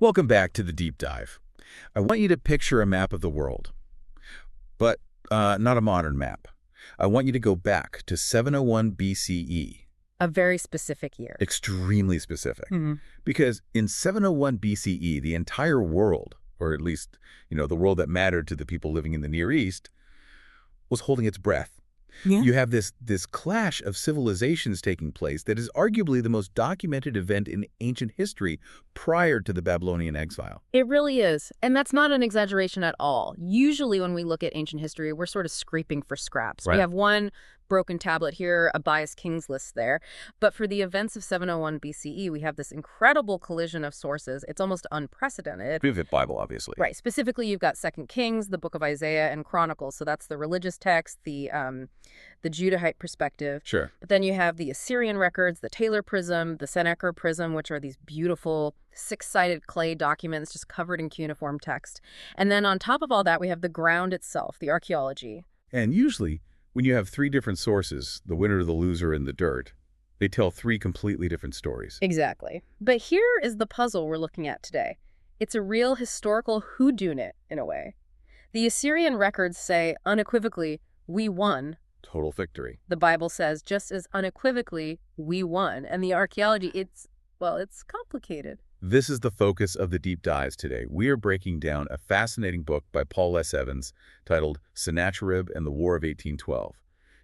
Welcome back to the deep dive. I want you to picture a map of the world, but not a modern map. I want you to go back to 701 BCE, A very specific year. extremely specific, hmm because in 701 BCE, the entire world, or at least, the world that mattered to the people living in the Near East, was holding its breath. Yeah. You have this clash of civilizations taking place that is arguably the most documented event in ancient history prior to the Babylonian exile. It really is. And that's not an exaggeration at all. Usually when we look at ancient history, we're sort of scraping for scraps. We Right. have one broken tablet here, a biased king's list there. But for the events of 701 BCE, we have this incredible collision of sources. It's almost unprecedented. Vivid Bible, obviously. Right. Specifically, you've got Second Kings, the Book of Isaiah, and Chronicles. So that's the religious text, the Judahite perspective. Sure. But then you have the Assyrian records, the Taylor Prism, the Sennacherib Prism, which are these beautiful six-sided clay documents just covered in cuneiform text. And then on top of all that, we have the ground itself, the archaeology. And usually, when you have three different sources, the winner, the loser, and the dirt, they tell three completely different stories. Exactly. But here is the puzzle we're looking at today. It's a real historical whodunit, in a way. The Assyrian records say unequivocally, "We won." Total victory. The Bible says just as unequivocally, "We won." And the archaeology, it's complicated. This is the focus of the deep dives today. We are breaking down a fascinating book by Paul S. Evans titled Sennacherib and the War of 1812,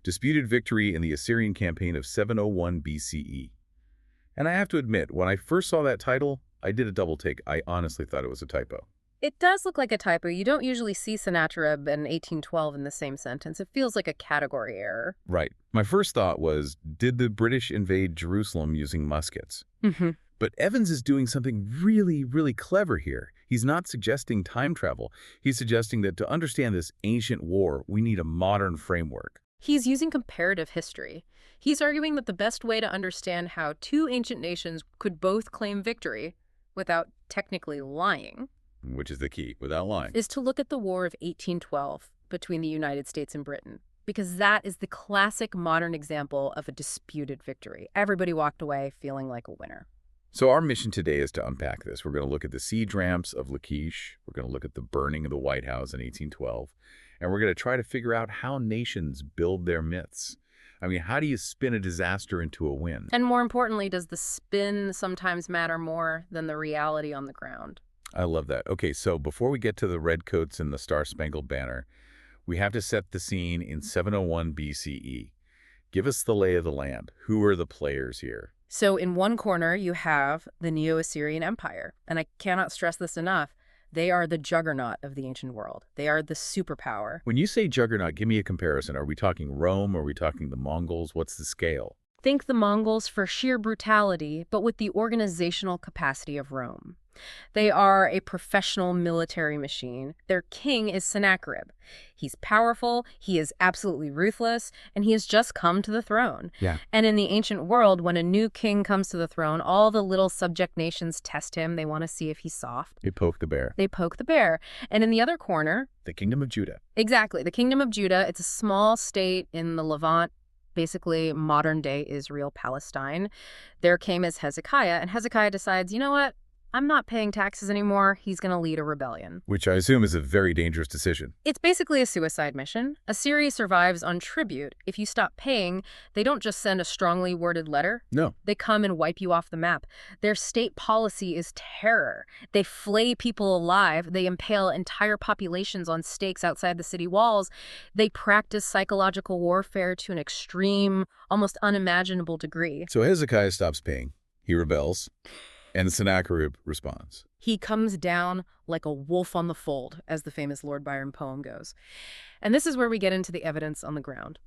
Disputed Victory in the Assyrian Campaign of 701 BCE. And I have to admit, when I first saw that title, I did a double take. I honestly thought it was a typo. It does look like a typo. You don't usually see Sennacherib and 1812 in the same sentence. It feels like a category error. Right. My first thought was, did the British invade Jerusalem using muskets? Mm-hmm. But Evans is doing something really, really clever here. He's not suggesting time travel. He's suggesting that to understand this ancient war, we need a modern framework. He's using comparative history. He's arguing that the best way to understand how two ancient nations could both claim victory without technically lying Which is the key, without lying. is to look at the War of 1812 between the United States and Britain, because that is the classic modern example of a disputed victory. Everybody walked away feeling like a winner. So our mission today is to unpack this. We're going to look at the siege ramps of Lachish. We're going to look at the burning of the White House in 1812. And we're going to try to figure out how nations build their myths. I mean, how do you spin a disaster into a win? And more importantly, does the spin sometimes matter more than the reality on the ground? I love that. Okay, so before we get to the redcoats and the Star-Spangled Banner, we have to set the scene in 701 BCE. Give us the lay of the land. Who are the players here? So in one corner, you have the Neo-Assyrian Empire. And I cannot stress this enough. They are the juggernaut of the ancient world. They are the superpower. When you say juggernaut, give me a comparison. Are we talking Rome? Are we talking the Mongols? What's the scale? Think the Mongols for sheer brutality, but with the organizational capacity of Rome. They are a professional military machine. Their king is Sennacherib. He's powerful, he is absolutely ruthless, and he has just come to the throne. Yeah. And in the ancient world, when a new king comes to the throne, all the little subject nations test him. They want to see if he's soft. They poke the bear. They poke the bear. And in the other corner, The Kingdom of Judah. exactly, the Kingdom of Judah, it's a small state in the Levant, basically modern-day Israel, Palestine. Their king is Hezekiah, and Hezekiah decides, you know what? I'm not paying taxes anymore. He's going to lead a rebellion. Which I assume is a very dangerous decision. It's basically a suicide mission. Assyria survives on tribute. If you stop paying, they don't just send a strongly worded letter. No. They come and wipe you off the map. Their state policy is terror. They flay people alive. They impale entire populations on stakes outside the city walls. They practice psychological warfare to an extreme, almost unimaginable degree. So Hezekiah stops paying. He rebels. And Sennacherib responds. He comes down like a wolf on the fold, as the famous Lord Byron poem goes. And this is where we get into the evidence on the ground.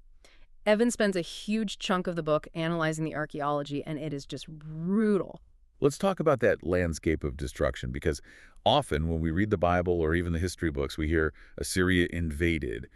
Evan spends a huge chunk of the book analyzing the archaeology, and it is just brutal. Let's talk about that landscape of destruction, because often when we read the Bible or even the history books, we hear Assyria invaded.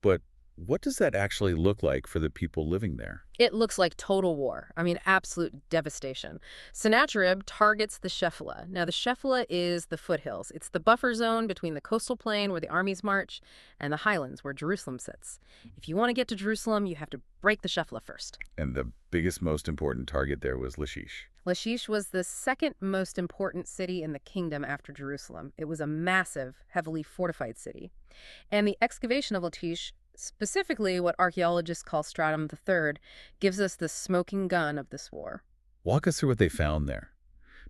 But What does that actually look like for the people living there? It looks like total war. I mean, absolute devastation. Sennacherib targets the Shephelah. Now, the Shephelah is the foothills. It's the buffer zone between the coastal plain where the armies march and the highlands where Jerusalem sits. If you want to get to Jerusalem, you have to break the Shephelah first. And the biggest, most important target there was Lachish. Lachish was the second most important city in the kingdom after Jerusalem. It was a massive, heavily fortified city. And the excavation of Lachish, specifically what archaeologists call Stratum III, gives us the smoking gun of this war. Walk us through what they found there.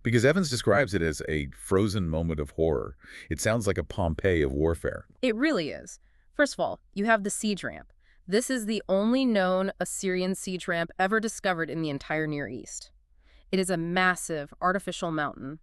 Because Evans describes it as a frozen moment of horror. It sounds like a Pompeii of warfare. It really is. First of all, you have the siege ramp. This is the only known Assyrian siege ramp ever discovered in the entire Near East. It is a massive artificial mountain.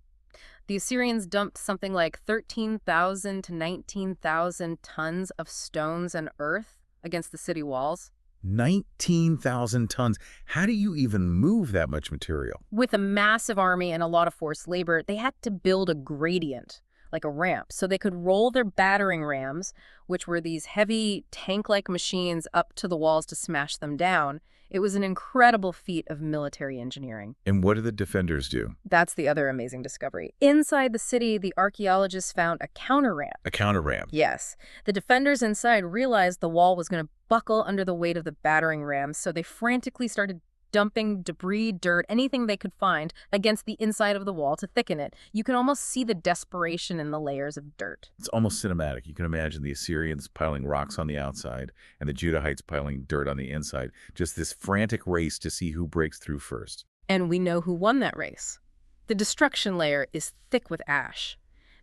The Assyrians dumped something like 13,000 to 19,000 tons of stones and earth against the city walls. 19,000 tons. How do you even move that much material? With a massive army and a lot of forced labor, they had to build a gradient, like a ramp, so they could roll their battering rams, which were these heavy tank-like machines, up to the walls to smash them down. It was an incredible feat of military engineering. And what did the defenders do? That's the other amazing discovery. Inside the city, the archaeologists found a counter-ramp. A counter-ramp. Yes. The defenders inside realized the wall was going to buckle under the weight of the battering rams, so they frantically started dumping debris, dirt, anything they could find against the inside of the wall to thicken it. You can almost see the desperation in the layers of dirt. It's almost cinematic. You can imagine the Assyrians piling rocks on the outside and the Judahites piling dirt on the inside. Just this frantic race to see who breaks through first. And we know who won that race. The destruction layer is thick with ash.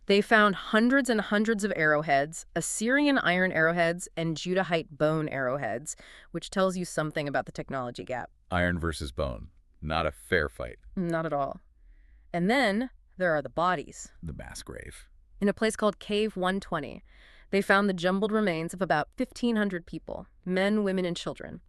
They found hundreds and hundreds of arrowheads, Assyrian iron arrowheads, and Judahite bone arrowheads, which tells you something about the technology gap. Iron versus bone. Not a fair fight. Not at all. And then there are the bodies. The mass grave. In a place called Cave 120, they found the jumbled remains of about 1,500 people, men, women, and children.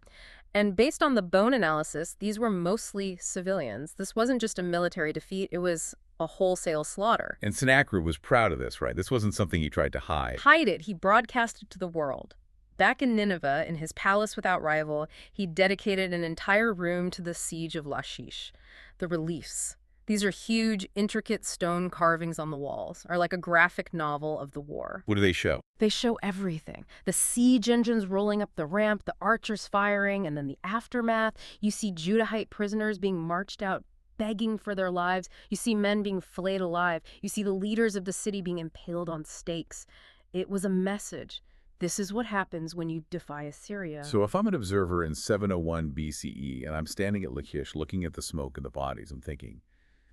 And based on the bone analysis, these were mostly civilians. This wasn't just a military defeat, it was a wholesale slaughter. And Sennacherib was proud of this, right? This wasn't something he tried to hide. Hide it. He broadcast it to the world. Back in Nineveh, in his palace without rival, he dedicated an entire room to the siege of Lachish. The reliefs. These are huge, intricate stone carvings on the walls, are like a graphic novel of the war. What do they show? They show everything. The siege engines rolling up the ramp, the archers firing, and then the aftermath. You see Judahite prisoners being marched out, begging for their lives. You see men being flayed alive. You see the leaders of the city being impaled on stakes. It was a message. This is what happens when you defy Assyria. So if I'm an observer in 701 BCE and I'm standing at Lachish looking at the smoke and the bodies, I'm thinking,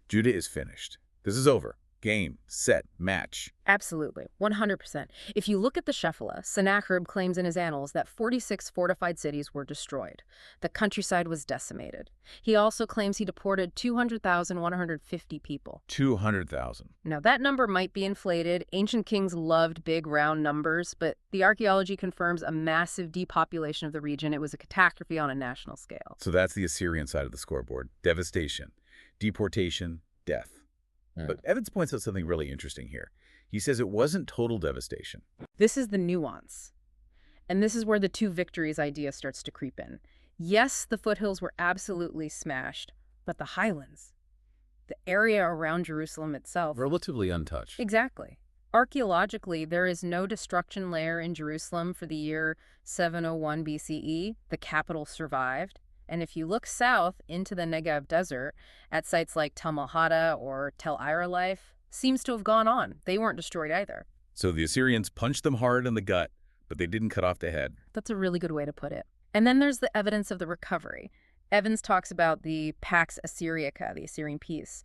Judah is finished. This is over. Game, set, match. Absolutely, 100%. If you look at the Shephelah, Sennacherib claims in his annals that 46 fortified cities were destroyed. The countryside was decimated. He also claims he deported 200,150 people. 200,000. Now, that number might be inflated. Ancient kings loved big, round numbers, but the archaeology confirms a massive depopulation of the region. It was a catastrophe on a national scale. So that's the Assyrian side of the scoreboard. Devastation, deportation, death. But Evans points out something really interesting here. He says it wasn't total devastation. This is the nuance. And this is where the two victories idea starts to creep in. Yes, the foothills were absolutely smashed, but the highlands, the area around Jerusalem itself, Relatively untouched. Exactly. Archaeologically, there is no destruction layer in Jerusalem for the year 701 BCE. The capital survived. And if you look south into the Negev desert, at sites like Tel Malhada or Tel Iralife, seems to have gone on. They weren't destroyed either. So the Assyrians punched them hard in the gut, but they didn't cut off the head. That's a really good way to put it. And then there's the evidence of the recovery. Evans talks about the Pax Assyriaca, the Assyrian peace.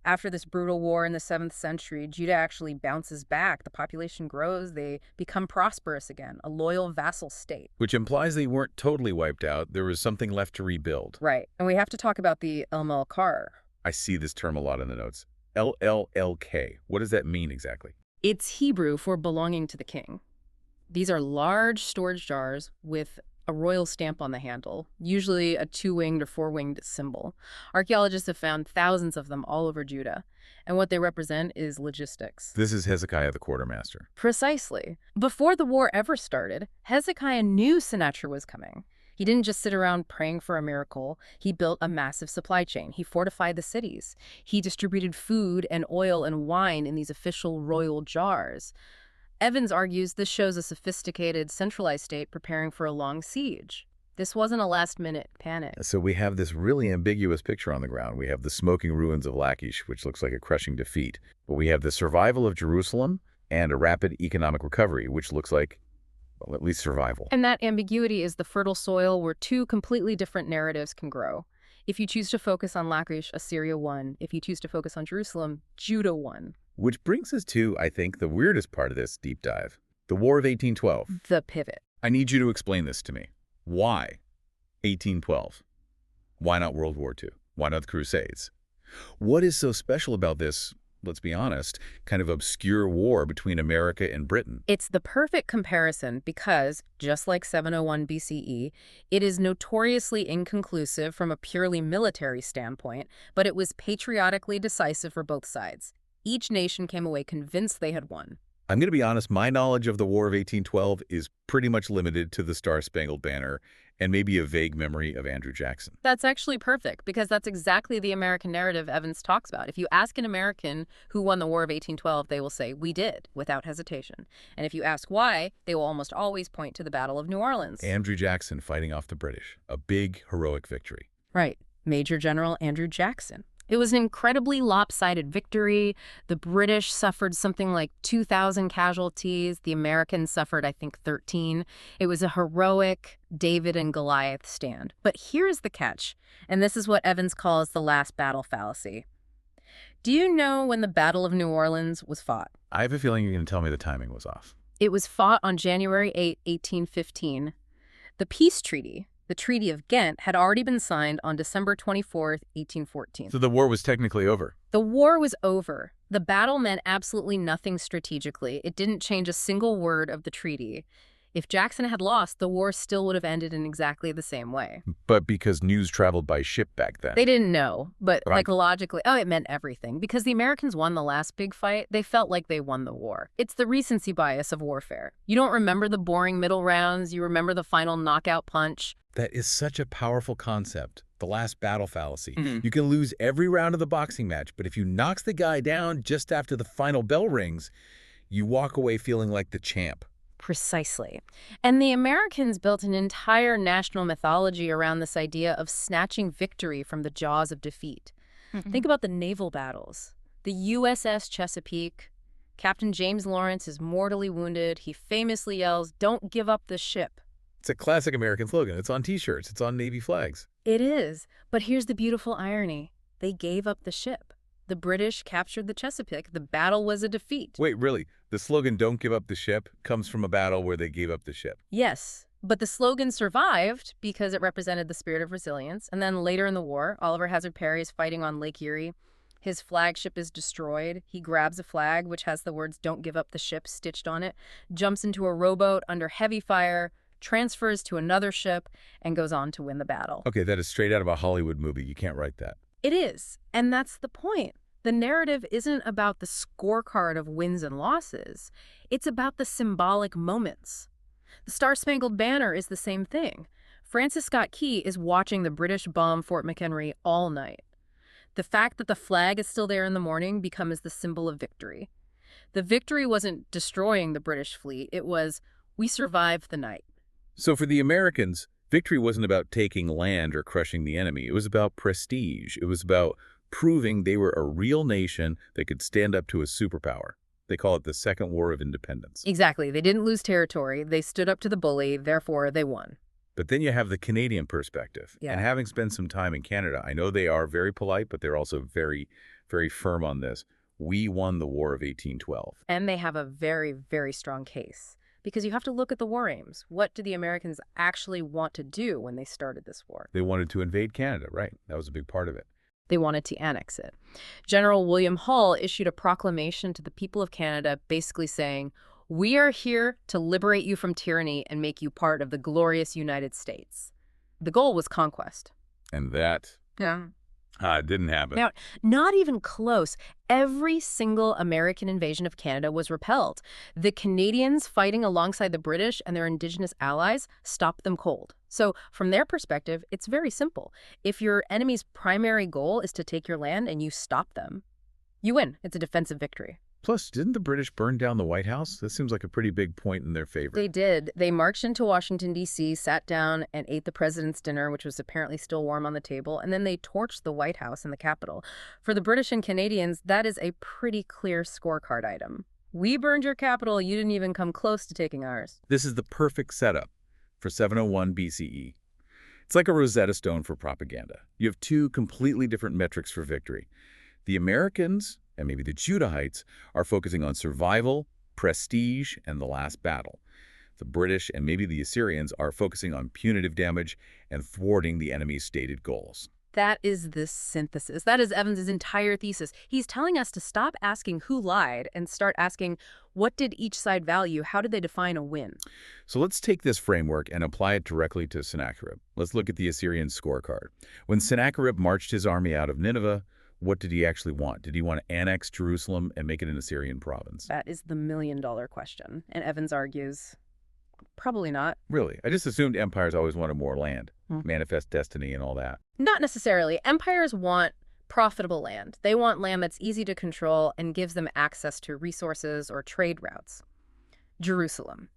After this brutal war in the 7th century, Judah actually bounces back. The population grows. They become prosperous again, a loyal vassal state. Which implies they weren't totally wiped out. There was something left to rebuild. Right. And we have to talk about the El Melkar. I see this term a lot in the notes. LLLK. What does that mean exactly? It's Hebrew for belonging to the king. These are large storage jars with a royal stamp on the handle, usually a two-winged or four-winged symbol. Archaeologists have found thousands of them all over Judah, and what they represent is logistics. This is Hezekiah the quartermaster. Precisely. Before the war ever started, Hezekiah knew Sennacherib was coming. He didn't just sit around praying for a miracle. He built a massive supply chain. He fortified the cities. He distributed food and oil and wine in these official royal jars. Evans argues this shows a sophisticated, centralized state preparing for a long siege. This wasn't a last-minute panic. So we have this really ambiguous picture on the ground. We have the smoking ruins of Lachish, which looks like a crushing defeat. But we have the survival of Jerusalem and a rapid economic recovery, which looks like, well, at least survival. And that ambiguity is the fertile soil where two completely different narratives can grow. If you choose to focus on Lachish, Assyria won. If you choose to focus on Jerusalem, Judah won. Which brings us to, I think, the weirdest part of this deep dive, the War of 1812. The pivot. I need you to explain this to me. Why 1812? Why not World War II? Why not the Crusades? What is so special about this, let's be honest, kind of obscure war between America and Britain? It's the perfect comparison because, just like 701 BCE, it is notoriously inconclusive from a purely military standpoint, but it was patriotically decisive for both sides. Each nation came away convinced they had won. I'm going to be honest, my knowledge of the War of 1812 is pretty much limited to the Star-Spangled Banner and maybe a vague memory of Andrew Jackson. That's actually perfect because that's exactly the American narrative Evans talks about. If you ask an American who won the War of 1812, they will say, "We did," without hesitation. And if you ask why, they will almost always point to the Battle of New Orleans. Andrew Jackson fighting off the British, a big, heroic victory. Right. Major General Andrew Jackson. It was an incredibly lopsided victory. The British suffered something like 2,000 casualties. The Americans suffered, I think, 13. It was a heroic David and Goliath stand. But here's the catch, and this is what Evans calls the last battle fallacy. Do you know when the Battle of New Orleans was fought? I have a feeling you're going to tell me the timing was off. It was fought on January 8, 1815. The peace treaty, the Treaty of Ghent, had already been signed on December 24, 1814. So the war was technically over. The war was over. The battle meant absolutely nothing strategically. It didn't change a single word of the treaty. If Jackson had lost, the war still would have ended in exactly the same way. But because news traveled by ship back then. They didn't know, but Right. logically, it meant everything. Because the Americans won the last big fight, they felt like they won the war. It's the recency bias of warfare. You don't remember the boring middle rounds, you remember the final knockout punch. That is such a powerful concept, the last battle fallacy. Mhm. You can lose every round of the boxing match, but if you knock the guy down just after the final bell rings, you walk away feeling like the champ. Precisely. And the Americans built an entire national mythology around this idea of snatching victory from the jaws of defeat. Think about the naval battles. The USS Chesapeake. Captain James Lawrence is mortally wounded. He famously yells, "Don't give up the ship." It's a classic American slogan. It's on T-shirts. It's on Navy flags. It is. But here's the beautiful irony. They gave up the ship. The British captured the Chesapeake. The battle was a defeat. Wait, really? The slogan, "Don't give up the ship," comes from a battle where they gave up the ship. Yes, but the slogan survived because it represented the spirit of resilience. And then later in the war, Oliver Hazard Perry is fighting on Lake Erie. His flagship is destroyed. He grabs a flag, which has the words "Don't give up the ship" stitched on it, jumps into a rowboat under heavy fire, transfers to another ship, and goes on to win the battle. Okay, that is straight out of a Hollywood movie. You can't write that. It is, and that's the point. The narrative isn't about the scorecard of wins and losses. It's about the symbolic moments. The Star-Spangled Banner is the same thing. Francis Scott Key is watching the British bomb Fort McHenry all night. The fact that the flag is still there in the morning becomes the symbol of victory. The victory wasn't destroying the British fleet. It was, we survived the night. So for the Americans, victory wasn't about taking land or crushing the enemy. It was about prestige. It was about proving they were a real nation that could stand up to a superpower. They call it the Second War of Independence. Exactly. They didn't lose territory. They stood up to the bully. Therefore, they won. But then you have the Canadian perspective. Yeah. And having spent some time in Canada, I know they are very polite, but they're also very, very firm on this. We won the War of 1812. And they have a very, very strong case. Because you have to look at the war aims. What do the Americans actually want to do when they started this war? They wanted to invade Canada, right? That was a big part of it. They wanted to annex it. General William Hull issued a proclamation to the people of Canada basically saying, We are here to liberate you from tyranny and make you part of the glorious United States. The goal was conquest. And that Yeah. didn't happen. Now, not even close. Every single American invasion of Canada was repelled. The Canadians fighting alongside the British and their Indigenous allies stopped them cold. So from their perspective, it's very simple. If your enemy's primary goal is to take your land and you stop them, you win. It's a defensive victory. Plus, didn't the British burn down the White House? That seems like a pretty big point in their favor. They did. They marched into Washington, D.C., sat down and ate the president's dinner, which was apparently still warm on the table, and then they torched the White House and the Capitol. For the British and Canadians, that is a pretty clear scorecard item. We burned your capital. You didn't even come close to taking ours. This is the perfect setup for 701 BCE. It's like a Rosetta Stone for propaganda. You have two completely different metrics for victory. The Americans, and maybe the Judahites, are focusing on survival, prestige, and the last battle. The British and maybe the Assyrians are focusing on punitive damage and thwarting the enemy's stated goals. That is the synthesis. That is Evans's entire thesis. He's telling us to stop asking who lied and start asking what did each side value? How did they define a win? So let's take this framework and apply it directly to Sennacherib. Let's look at the Assyrian scorecard. When Sennacherib marched his army out of Nineveh, what did he actually want? Did he want to annex Jerusalem and make it an Assyrian province? That is the million-dollar question. And Evans argues, probably not. Really? I just assumed empires always wanted more land, manifest destiny and all that. Not necessarily. Empires want profitable land. They want land that's easy to control and gives them access to resources or trade routes. Jerusalem.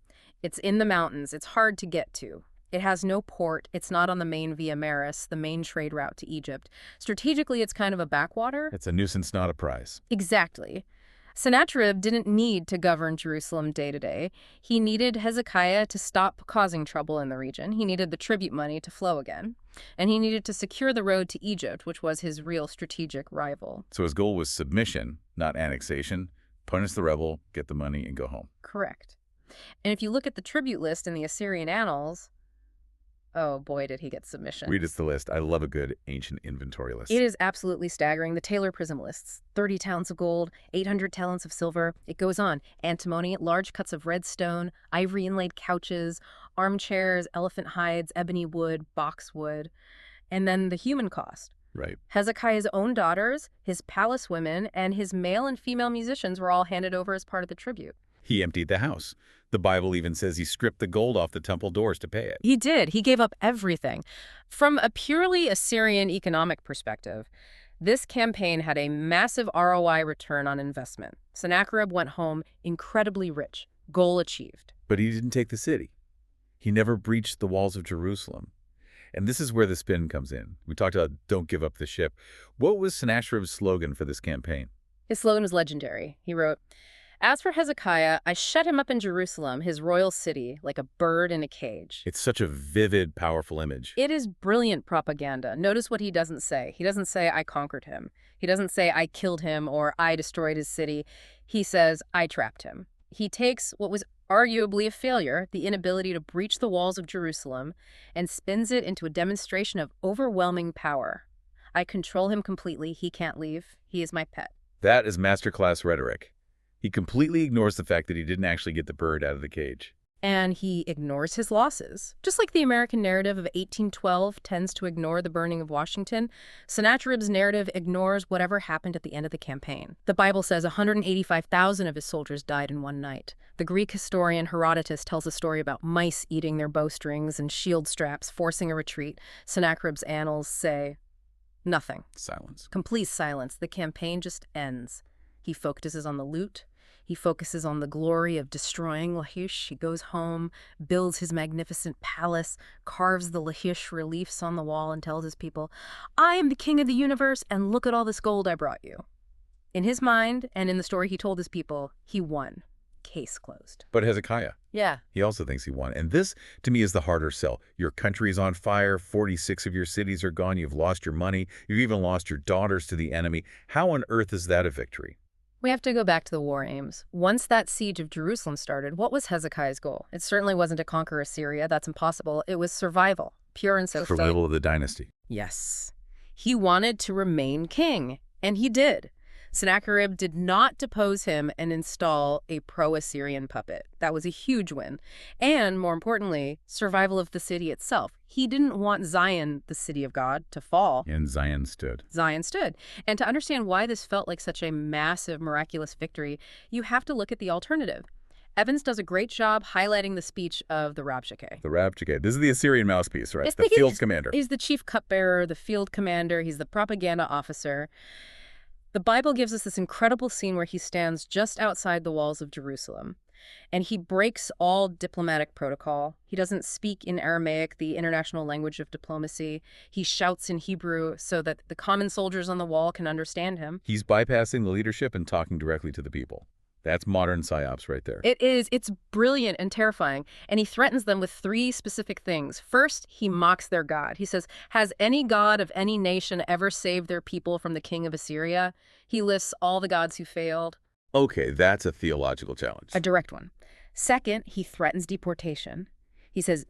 It's in the mountains. It's hard to get to. It has no port. It's not on the main Via Maris, the main trade route to Egypt. Strategically, it's kind of a backwater. It's a nuisance, not a prize. Exactly. Sennacherib didn't need to govern Jerusalem day to day. He needed Hezekiah to stop causing trouble in the region. He needed the tribute money to flow again. And he needed to secure the road to Egypt, which was his real strategic rival. So his goal was submission, not annexation. Punish the rebel, get the money, and go home. Correct. And if you look at the tribute list in the Assyrian annals, oh boy, did he get submission. Read us the list. I love a good ancient inventory list. It is absolutely staggering. The Taylor Prism lists 30 talents of gold, 800 talents of silver. It goes on. Antimony, large cuts of red stone, ivory inlaid couches, armchairs, elephant hides, ebony wood, boxwood. And then the human cost. Right. Hezekiah's own daughters, his palace women, and his male and female musicians were all handed over as part of the tribute. He emptied the house. The Bible even says he stripped the gold off the temple doors to pay it. He did. He gave up everything. From a purely Assyrian economic perspective, this campaign had a massive ROI return on investment. Sennacherib went home incredibly rich. Goal achieved. But he didn't take the city. He never breached the walls of Jerusalem. And this is where the spin comes in. We talked about don't give up the ship. What was Sennacherib's slogan for this campaign? His slogan was legendary. He wrote, "As for Hezekiah, I shut him up in Jerusalem, his royal city, like a bird in a cage." It's such a vivid, powerful image. It is brilliant propaganda. Notice what he doesn't say. He doesn't say, "I conquered him." He doesn't say, "I killed him," or "I destroyed his city." He says, "I trapped him." He takes what was arguably a failure, the inability to breach the walls of Jerusalem, and spins it into a demonstration of overwhelming power. I control him completely. He can't leave. He is my pet. That is masterclass rhetoric. He completely ignores the fact that he didn't actually get the bird out of the cage. And he ignores his losses. Just like the American narrative of 1812 tends to ignore the burning of Washington, Sennacherib's narrative ignores whatever happened at the end of the campaign. The Bible says 185,000 of his soldiers died in one night. The Greek historian Herodotus tells a story about mice eating their bowstrings and shield straps, forcing a retreat. Sennacherib's annals say nothing. Silence. Complete silence. The campaign just ends. He focuses on the loot. He focuses on the glory of destroying Lachish. He goes home, builds his magnificent palace, carves the Lachish reliefs on the wall, and tells his people, "I am the king of the universe, and look at all this gold I brought you." In his mind, and in the story he told his people, he won. Case closed. But Hezekiah, Yeah. he also thinks he won. And this, to me, is the harder sell. Your country is on fire. 46 of your cities are gone. You've lost your money. You've even lost your daughters to the enemy. How on earth is that a victory? We have to go back to the war aims. Once that siege of Jerusalem started, what was Hezekiah's goal? It certainly wasn't to conquer Assyria. That's impossible. It was survival, pure and simple. Survival of the dynasty. Yes. He wanted to remain king, and he did. Sennacherib did not depose him and install a pro-Assyrian puppet. That was a huge win. And, more importantly, survival of the city itself. He didn't want Zion, the city of God, to fall. And Zion stood. Zion stood. And to understand why this felt like such a massive, miraculous victory, you have to look at the alternative. Evans does a great job highlighting the speech of the Rabshakeh. The Rabshakeh. This is the Assyrian mouthpiece, right? It's The field commander. He's the chief cupbearer, the field commander. He's the propaganda officer. The Bible gives us this incredible scene where he stands just outside the walls of Jerusalem, and he breaks all diplomatic protocol. He doesn't speak in Aramaic, the international language of diplomacy. He shouts in Hebrew so that the common soldiers on the wall can understand him. He's bypassing the leadership and talking directly to the people. That's modern psyops right there. It is. It's brilliant and terrifying. And he threatens them with 3 specific things. First, he mocks their God. He says, "Has any god of any nation ever saved their people from the king of Assyria?" He lists all the gods who failed. Okay, that's a theological challenge. A direct one. Second, he threatens deportation. He says,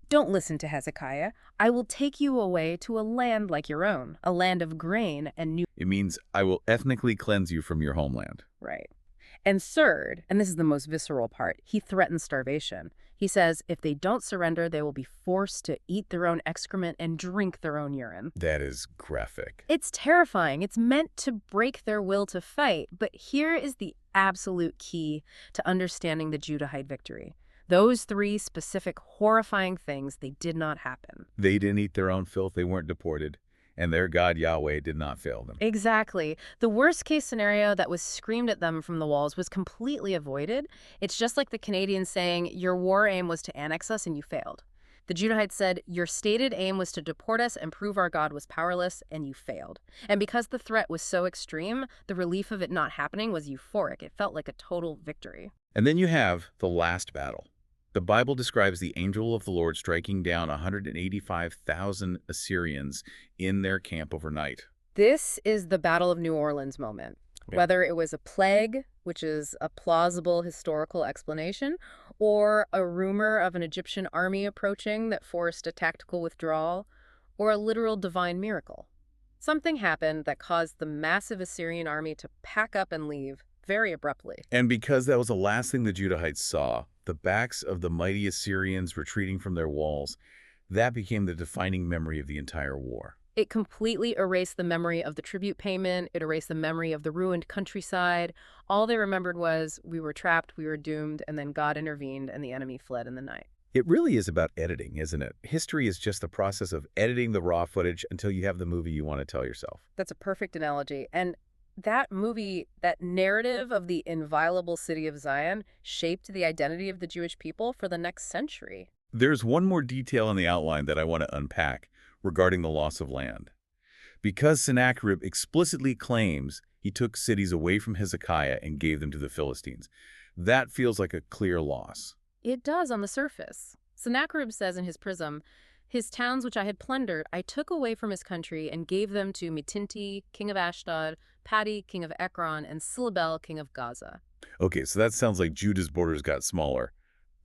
"Don't listen to Hezekiah. I will take you away to a land like your own, a land of grain and new..." It means I will ethnically cleanse you from your homeland. Right. And third, and this is the most visceral part, he threatens starvation. He says if they don't surrender, they will be forced to eat their own excrement and drink their own urine. That is graphic. It's terrifying. It's meant to break their will to fight. But here is the absolute key to understanding the Judahite victory. Those 3 specific horrifying things, they did not happen. They didn't eat their own filth. They weren't deported. And their God, Yahweh, did not fail them. Exactly. The worst-case scenario that was screamed at them from the walls was completely avoided. It's just like the Canadians saying, "Your war aim was to annex us and you failed." The Judahites said, "Your stated aim was to deport us and prove our God was powerless, and you failed." And because the threat was so extreme, the relief of it not happening was euphoric. It felt like a total victory. And then you have the last battle. The Bible describes the angel of the Lord striking down 185,000 Assyrians in their camp overnight. This is the Battle of New Orleans moment. Yeah. Whether it was a plague, which is a plausible historical explanation, or a rumor of an Egyptian army approaching that forced a tactical withdrawal, or a literal divine miracle. Something happened that caused the massive Assyrian army to pack up and leave very abruptly. And because that was the last thing the Judahites saw, the backs of the mighty Assyrians retreating from their walls, that became the defining memory of the entire war. It completely erased the memory of the tribute payment. It erased the memory of the ruined countryside. All they remembered was, we were trapped, we were doomed, and then God intervened and the enemy fled in the night. It really is about editing, isn't it? History is just the process of editing the raw footage until you have the movie you want to tell yourself. That's a perfect analogy. And that movie, that narrative of the inviolable city of Zion, shaped the identity of the Jewish people for the next century. There's one more detail in the outline that I want to unpack regarding the loss of land. Because Sennacherib explicitly claims he took cities away from Hezekiah and gave them to the Philistines, that feels like a clear loss. It does on the surface. Sennacherib says in his prism, "His towns which I had plundered, I took away from his country and gave them to Mitinti, king of Ashdod, Padi, king of Ekron, and Silabel, king of Gaza." Okay, so that sounds like Judah's borders got smaller.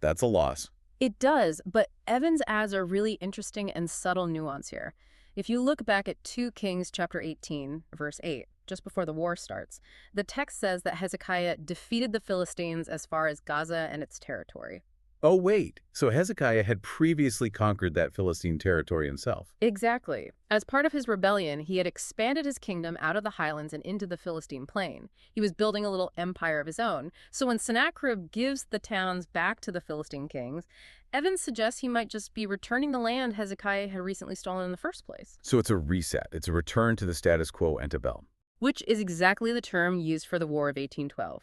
That's a loss. It does, but Evans adds a really interesting and subtle nuance here. If you look back at 2 Kings chapter 18, verse 8, just before the war starts, the text says that Hezekiah defeated the Philistines as far as Gaza and its territory. Oh, wait. So Hezekiah had previously conquered that Philistine territory himself. Exactly. As part of his rebellion, he had expanded his kingdom out of the highlands and into the Philistine plain. He was building a little empire of his own. So when Sennacherib gives the towns back to the Philistine kings, Evans suggests he might just be returning the land Hezekiah had recently stolen in the first place. So it's a reset. It's a return to the status quo antebellum. Which is exactly the term used for the War of 1812.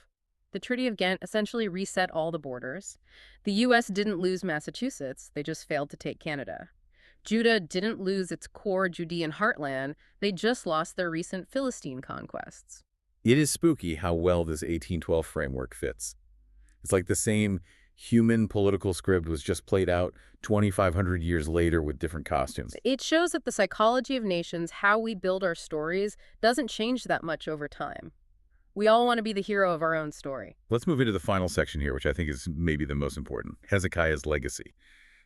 The Treaty of Ghent essentially reset all the borders. The U.S. didn't lose Massachusetts, they just failed to take Canada. Judah didn't lose its core Judean heartland, they just lost their recent Philistine conquests. It is spooky how well this 1812 framework fits. It's like the same human political script was just played out 2,500 years later with different costumes. It shows that the psychology of nations, how we build our stories, doesn't change that much over time. We all want to be the hero of our own story. Let's move into the final section here, which I think is maybe the most important, Hezekiah's legacy.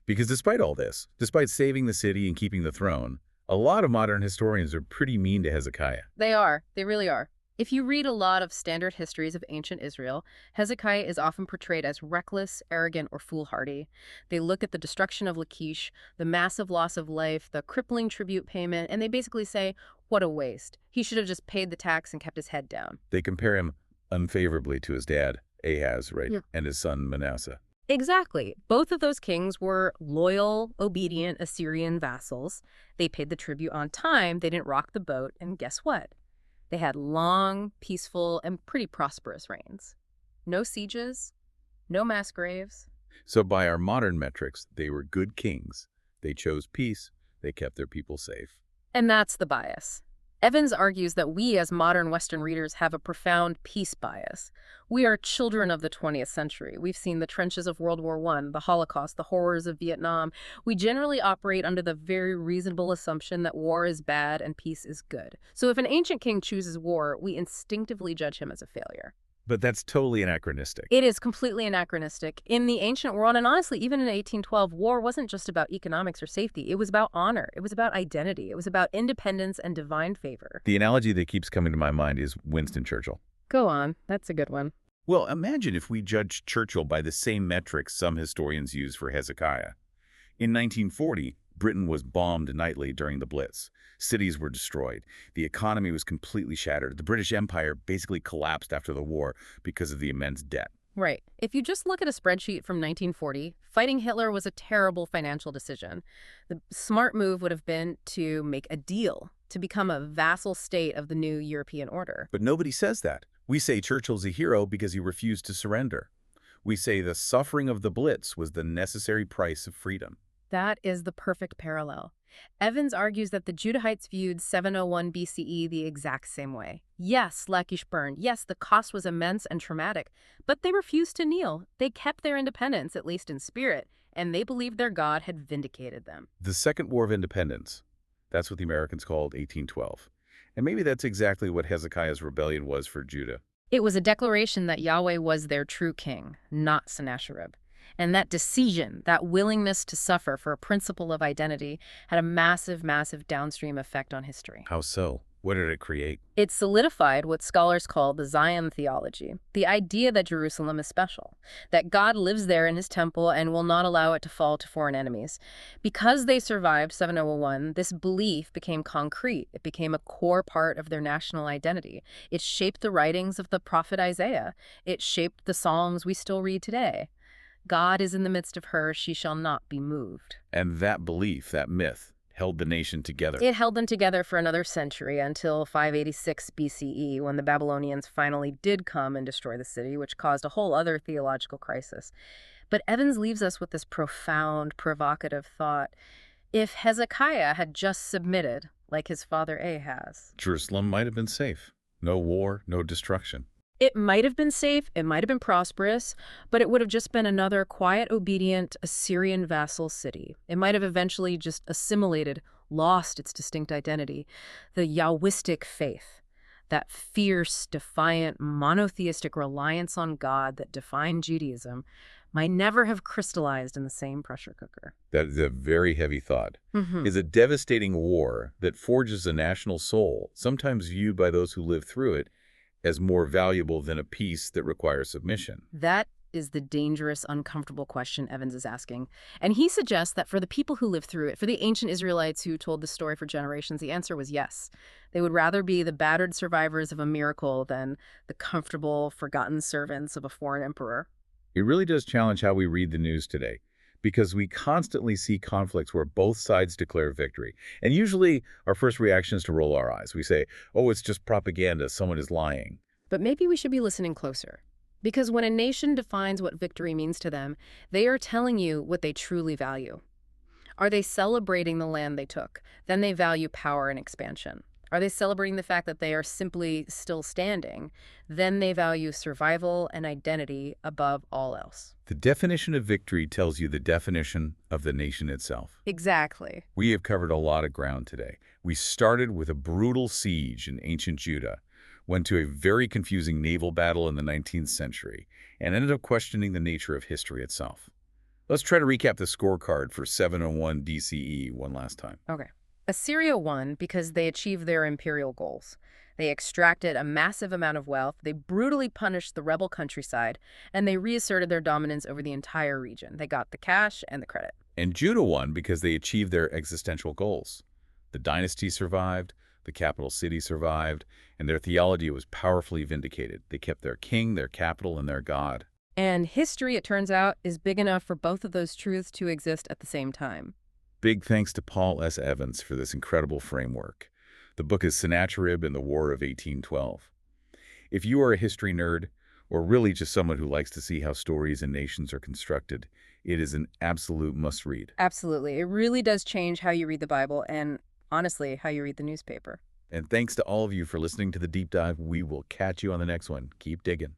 Because despite all this, despite saving the city and keeping the throne, a lot of modern historians are pretty mean to Hezekiah. They are. They really are. If you read a lot of standard histories of ancient Israel, Hezekiah is often portrayed as reckless, arrogant, or foolhardy. They look at the destruction of Lachish, the massive loss of life, the crippling tribute payment, and they basically say, what a waste. He should have just paid the tax and kept his head down. They compare him unfavorably to his dad, Ahaz, right, Yeah. and his son Manasseh. Exactly. Both of those kings were loyal, obedient Assyrian vassals. They paid the tribute on time, they didn't rock the boat, and guess what? They had long, peaceful, and pretty prosperous reigns. No sieges, no mass graves. So by our modern metrics, they were good kings. They chose peace. They kept their people safe. And that's the bias. Evans argues that we as modern Western readers have a profound peace bias. We are children of the 20th century. We've seen the trenches of World War I, the Holocaust, the horrors of Vietnam. We generally operate under the very reasonable assumption that war is bad and peace is good. So if an ancient king chooses war, we instinctively judge him as a failure. But that's totally anachronistic. It is completely anachronistic. In the ancient world, and honestly, even in 1812, war wasn't just about economics or safety. It was about honor. It was about identity. It was about independence and divine favor. The analogy that keeps coming to my mind is Winston Churchill. Go on. That's a good one. Well, imagine if we judged Churchill by the same metrics some historians use for Hezekiah. In 1940, Britain was bombed nightly during the Blitz. Cities were destroyed. The economy was completely shattered. The British Empire basically collapsed after the war because of the immense debt. Right. If you just look at a spreadsheet from 1940, fighting Hitler was a terrible financial decision. The smart move would have been to make a deal, to become a vassal state of the new European order. But nobody says that. We say Churchill's a hero because he refused to surrender. We say the suffering of the Blitz was the necessary price of freedom. That is the perfect parallel. Evans argues that the Judahites viewed 701 BCE the exact same way. Yes, Lachish burned. Yes, the cost was immense and traumatic. But they refused to kneel. They kept their independence, at least in spirit, and they believed their God had vindicated them. The Second War of Independence, that's what the Americans called 1812. And maybe that's exactly what Hezekiah's rebellion was for Judah. It was a declaration that Yahweh was their true king, not Sennacherib. And that decision, that willingness to suffer for a principle of identity, had a massive, massive downstream effect on history. How so? What did it create? It solidified what scholars call the Zion theology, the idea that Jerusalem is special, that God lives there in his temple and will not allow it to fall to foreign enemies. Because they survived 701, this belief became concrete. It became a core part of their national identity. It shaped the writings of the prophet Isaiah. It shaped the Psalms we still read today. God is in the midst of her, she shall not be moved. And that belief, that myth, held the nation together. It held them together for another century until 586 BCE, when the Babylonians finally did come and destroy the city, which caused a whole other theological crisis. But Evans leaves us with this profound, provocative thought. If Hezekiah had just submitted, like his father Ahaz, Jerusalem might have been safe. No war, no destruction. it might have been safe, it might have been prosperous, but it would have just been another quiet, obedient Assyrian vassal city. It might have eventually just assimilated, lost its distinct identity. The Yahwistic faith, that fierce, defiant, monotheistic reliance on God that defined Judaism, might never have crystallized in the same pressure cooker. That is a very heavy thought. Is a devastating war that forges a national soul, sometimes viewed by those who live through it as more valuable than a peace that requires submission. That is the dangerous, uncomfortable question Evans is asking. And he suggests that for the people who lived through it, for the ancient Israelites who told the story for generations, the answer was yes. They would rather be the battered survivors of a miracle than the comfortable, forgotten servants of a foreign emperor. It really does challenge how we read the news today, because we constantly see conflicts where both sides declare victory. And usually our first reaction is to roll our eyes. We say, oh, it's just propaganda, someone is lying. But maybe we should be listening closer. Because when a nation defines what victory means to them, they are telling you what they truly value. Are they celebrating the land they took? Then they value power and expansion. Are they celebrating the fact that they are simply still standing? Then they value survival and identity above all else. The definition of victory tells you the definition of the nation itself. Exactly. We have covered a lot of ground today. We started with a brutal siege in ancient Judah, went to a very confusing naval battle in the 19th century, and ended up questioning the nature of history itself. Let's try to recap the scorecard for 701 DCE one last time. Okay. Assyria won because they achieved their imperial goals. They extracted a massive amount of wealth, they brutally punished the rebel countryside, and they reasserted their dominance over the entire region. They got the cash and the credit. And Judah won because they achieved their existential goals. The dynasty survived, the capital city survived, and their theology was powerfully vindicated. They kept their king, their capital, and their God. And history, it turns out, is big enough for both of those truths to exist at the same time. Big thanks to Paul S. Evans for this incredible framework. The book is Sennacherib and the War of 1812. If you are a history nerd, or really just someone who likes to see how stories and nations are constructed, it is an absolute must-read. Absolutely. It really does change how you read the Bible and, honestly, how you read the newspaper. And thanks to all of you for listening to the deep dive. We will catch you on the next one. Keep digging.